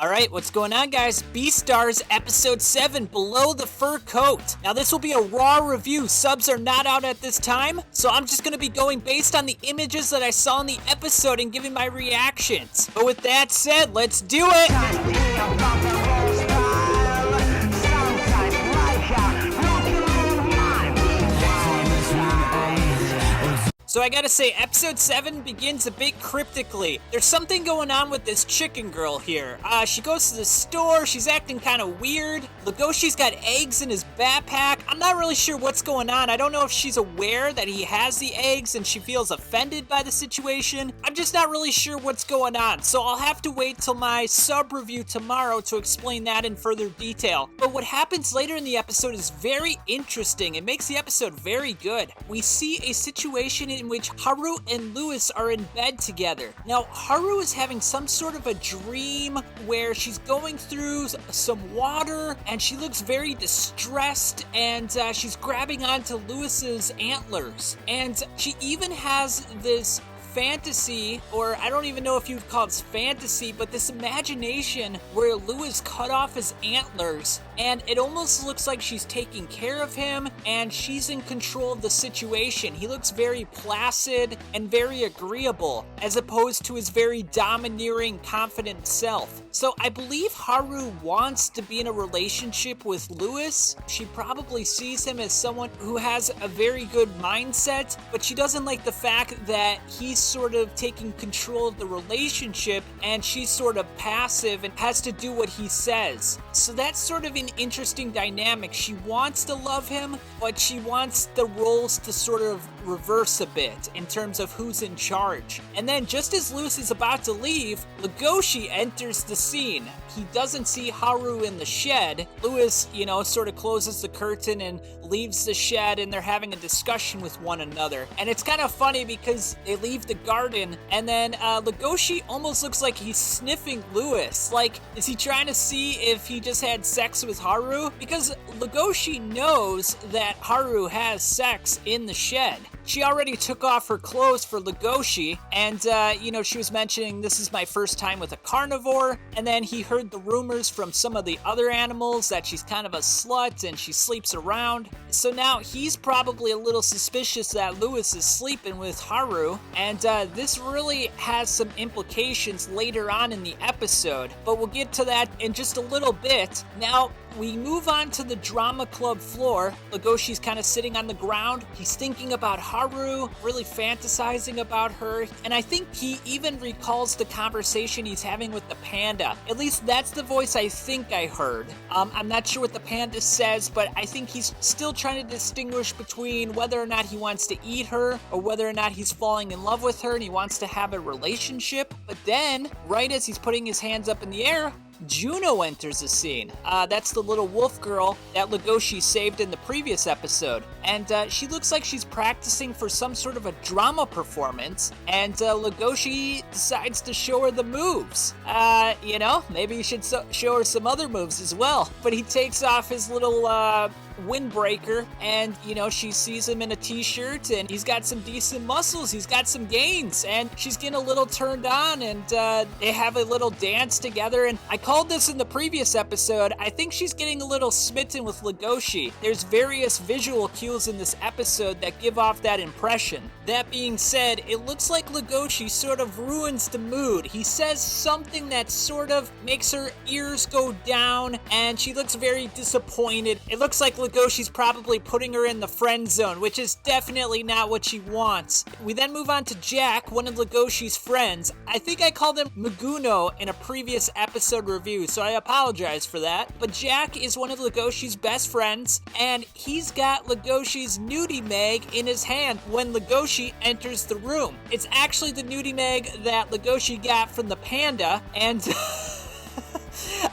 Alright, what's going on, guys? Beastars Episode 7, Below the Fur Coat. Now, this will be a raw review. Subs are not out at this time, so I'm just going to be going based on the images that I saw in the episode and giving my reactions. But with that said, let's do it! So I gotta say, Episode 7 begins a bit cryptically. There's something going on with this chicken girl here. She goes to the store, she's acting kind of weird. Legosi's got eggs in his backpack. I'm not really sure what's going on. I don't know if she's aware that he has the eggs and she feels offended by the situation. I'm just not really sure what's going on. So I'll have to wait till my sub review tomorrow to explain that in further detail. But what happens later in the episode is very interesting. It makes the episode very good. We see a situation in which Haru and Lewis are in bed together. Now, Haru is having some sort of a dream where she's going through some water and she looks very distressed, and she's grabbing onto Lewis's antlers. And she even has this fantasy, or I don't even know if you'd call it fantasy, but this imagination where Lewis cut off his antlers, and it almost looks like she's taking care of him and she's in control of the situation. He looks very placid and very agreeable, as opposed to his very domineering, confident self. So I believe Haru wants to be in a relationship with Lewis. She probably sees him as someone who has a very good mindset, but she doesn't like the fact that he's sort of taking control of the relationship and she's sort of passive and has to do what he says. So that's sort of an interesting dynamic. She wants to love him, but she wants the roles to sort of reverse a bit in terms of who's in charge. And then just as Lewis is about to leave, Legosi enters the scene. He doesn't see Haru in the shed. Lewis, sort of closes the curtain and leaves the shed, and they're having a discussion with one another. And it's kind of funny because they leave the garden, and then Legosi almost looks like he's sniffing Lewis. Like, is he trying to see if he just had sex with Haru? Because Legosi knows that Haru has sex in the shed. She already took off her clothes for Legosi, and, she was mentioning this is my first time with a carnivore, and then he heard the rumors from some of the other animals that she's kind of a slut and she sleeps around. So now he's probably a little suspicious that Lewis is sleeping with Haru, and this really has some implications later on in the episode, but we'll get to that in just a little bit. Now, we move on to the drama club floor. Legosi's kind of sitting on the ground. He's thinking about Haru, really fantasizing about her, and I think he even recalls the conversation he's having with the panda. At least that's the voice I think I heard. I'm not sure what the panda says, but I think he's still trying to distinguish between whether or not he wants to eat her or whether or not he's falling in love with her and he wants to have a relationship. But then, right as he's putting his hands up in the air, Juno enters the scene. That's the little wolf girl that Legosi saved in the previous episode. And she looks like she's practicing for some sort of a drama performance. And Legosi decides to show her the moves. Maybe he should show her some other moves as well. But he takes off his little windbreaker, and she sees him in a t-shirt, and he's got some decent muscles, he's got some gains, and she's getting a little turned on, and they have a little dance together. And I called this in the previous episode, I think she's getting a little smitten with Legosi. There's various visual cues in this episode that give off that impression. That being said, it looks like Legosi sort of ruins the mood. He says something that sort of makes her ears go down, and she looks very disappointed. It looks like Legosi's probably putting her in the friend zone, which is definitely not what she wants. We then move on to Jack, one of Legosi's friends. I think I called him Maguno in a previous episode review, so I apologize for that. But Jack is one of Legosi's best friends, and he's got Legosi's nudie mag in his hand when Legosi enters the room. It's actually the nudie mag that Legosi got from the panda, and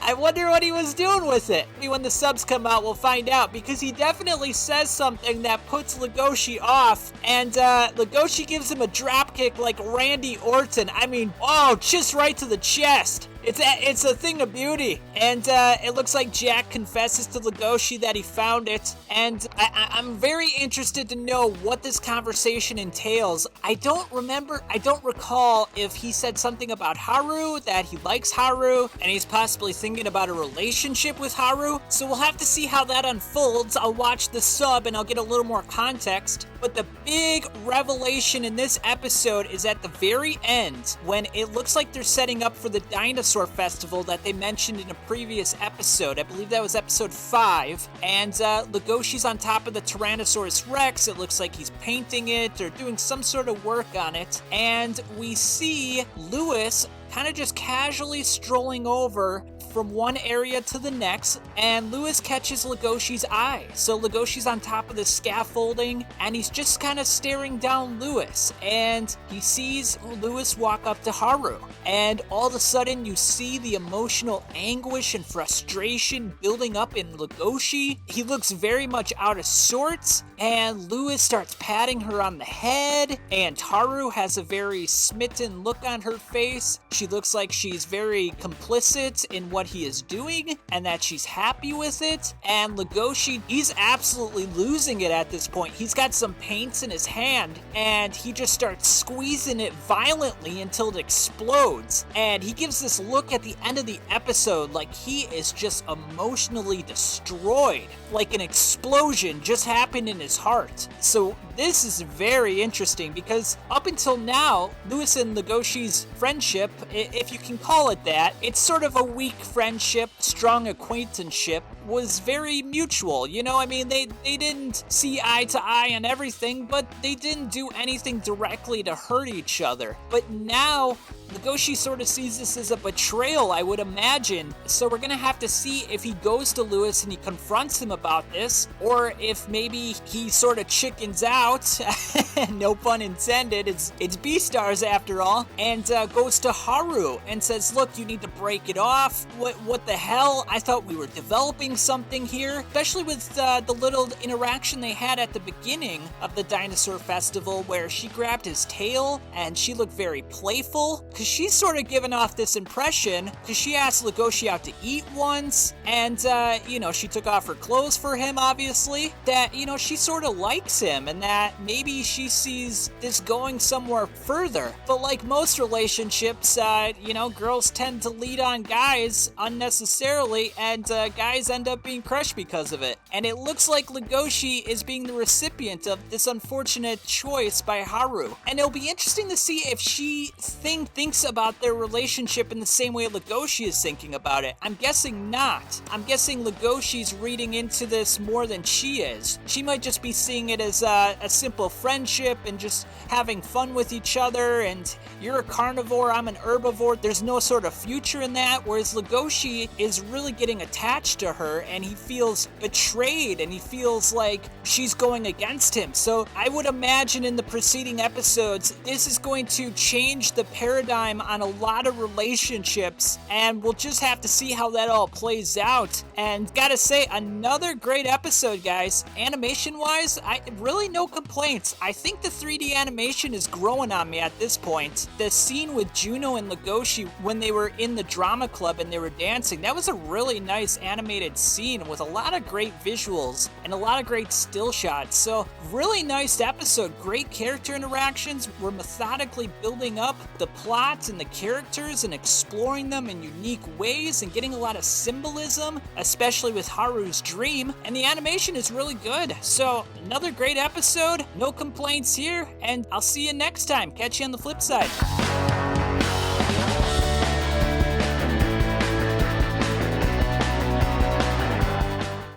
I wonder what he was doing with it. Maybe when the subs come out, we'll find out, because he definitely says something that puts Legosi off, and Legosi gives him a dropkick like Randy Orton. I mean, just right to the chest. It's a thing of beauty, and it looks like Jack confesses to Legosi that he found it, and I'm very interested to know what this conversation entails. I don't recall if he said something about Haru, that he likes Haru, and he's possibly thinking about a relationship with Haru, so we'll have to see how that unfolds. I'll watch the sub and I'll get a little more context. But the big revelation in this episode is at the very end, when it looks like they're setting up for the dinosaur festival that they mentioned in a previous episode. I believe that was episode 5. And Legoshi's on top of the Tyrannosaurus Rex. It looks like he's painting it or doing some sort of work on it. And we see Lewis kind of just casually strolling over from one area to the next, and Lewis catches Legoshi's eye. So Legoshi's on top of the scaffolding, and he's just kind of staring down Lewis, and he sees Lewis walk up to Haru, and all of a sudden you see the emotional anguish and frustration building up in Legoshi. He looks very much out of sorts, and Lewis starts patting her on the head, and Haru has a very smitten look on her face. She looks like she's very complicit in what he is doing, and that she's happy with it. And Legoshi, he's absolutely losing it at this point. He's got some paints in his hand, and he just starts squeezing it violently until it explodes. And he gives this look at the end of the episode like he is just emotionally destroyed, like an explosion just happened in his heart. So this is very interesting, because up until now, Lewis and Legoshi's friendship, if you can call it that, it's sort of a weak friendship, strong acquaintanceship, was very mutual. You know, I mean, they didn't see eye to eye on everything, but they didn't do anything directly to hurt each other. But now, Legoshi sort of sees this as a betrayal, I would imagine. So we're gonna have to see if he goes to Lewis and he confronts him about this, or if maybe he sort of chickens out, no pun intended, it's Beastars after all, and goes to Haru and says, look, you need to break it off. What the hell? I thought we were developing something here, especially with the little interaction they had at the beginning of the dinosaur festival where she grabbed his tail and she looked very playful, because she's sort of given off this impression, because she asked Legoshi out to eat once, and she took off her clothes for him, obviously, that she sort of likes him, and that maybe she sees this going somewhere further. But like most relationships, girls tend to lead on guys unnecessarily, and guys end up being crushed because of it. And it looks like Legoshi is being the recipient of this unfortunate choice by Haru. And it'll be interesting to see if she thinks about their relationship in the same way Legoshi is thinking about it. I'm guessing not. I'm guessing Legoshi's reading into this more than she is. She might just be seeing it as a simple friendship and just having fun with each other, and you're a carnivore, I'm an herbivore. There's no sort of future in that, whereas Legoshi is really getting attached to her, and he feels betrayed, and he feels like she's going against him. So I would imagine in the preceding episodes, this is going to change the paradigm on a lot of relationships, and we'll just have to see how that all plays out. And gotta say, another great episode, guys. Animation-wise, really no complaints. I think the 3D animation is growing on me at this point. The scene with Juno and Legoshi when they were in the drama club and they were dancing, that was a really nice animated scene with a lot of great visuals and a lot of great still shots. So really nice episode. Great character interactions. We're methodically building up the plot and the characters and exploring them in unique ways and getting a lot of symbolism, especially with Haru's dream. And the animation is really good. So another great episode. No complaints here, and I'll see you next time. Catch you on the flip side.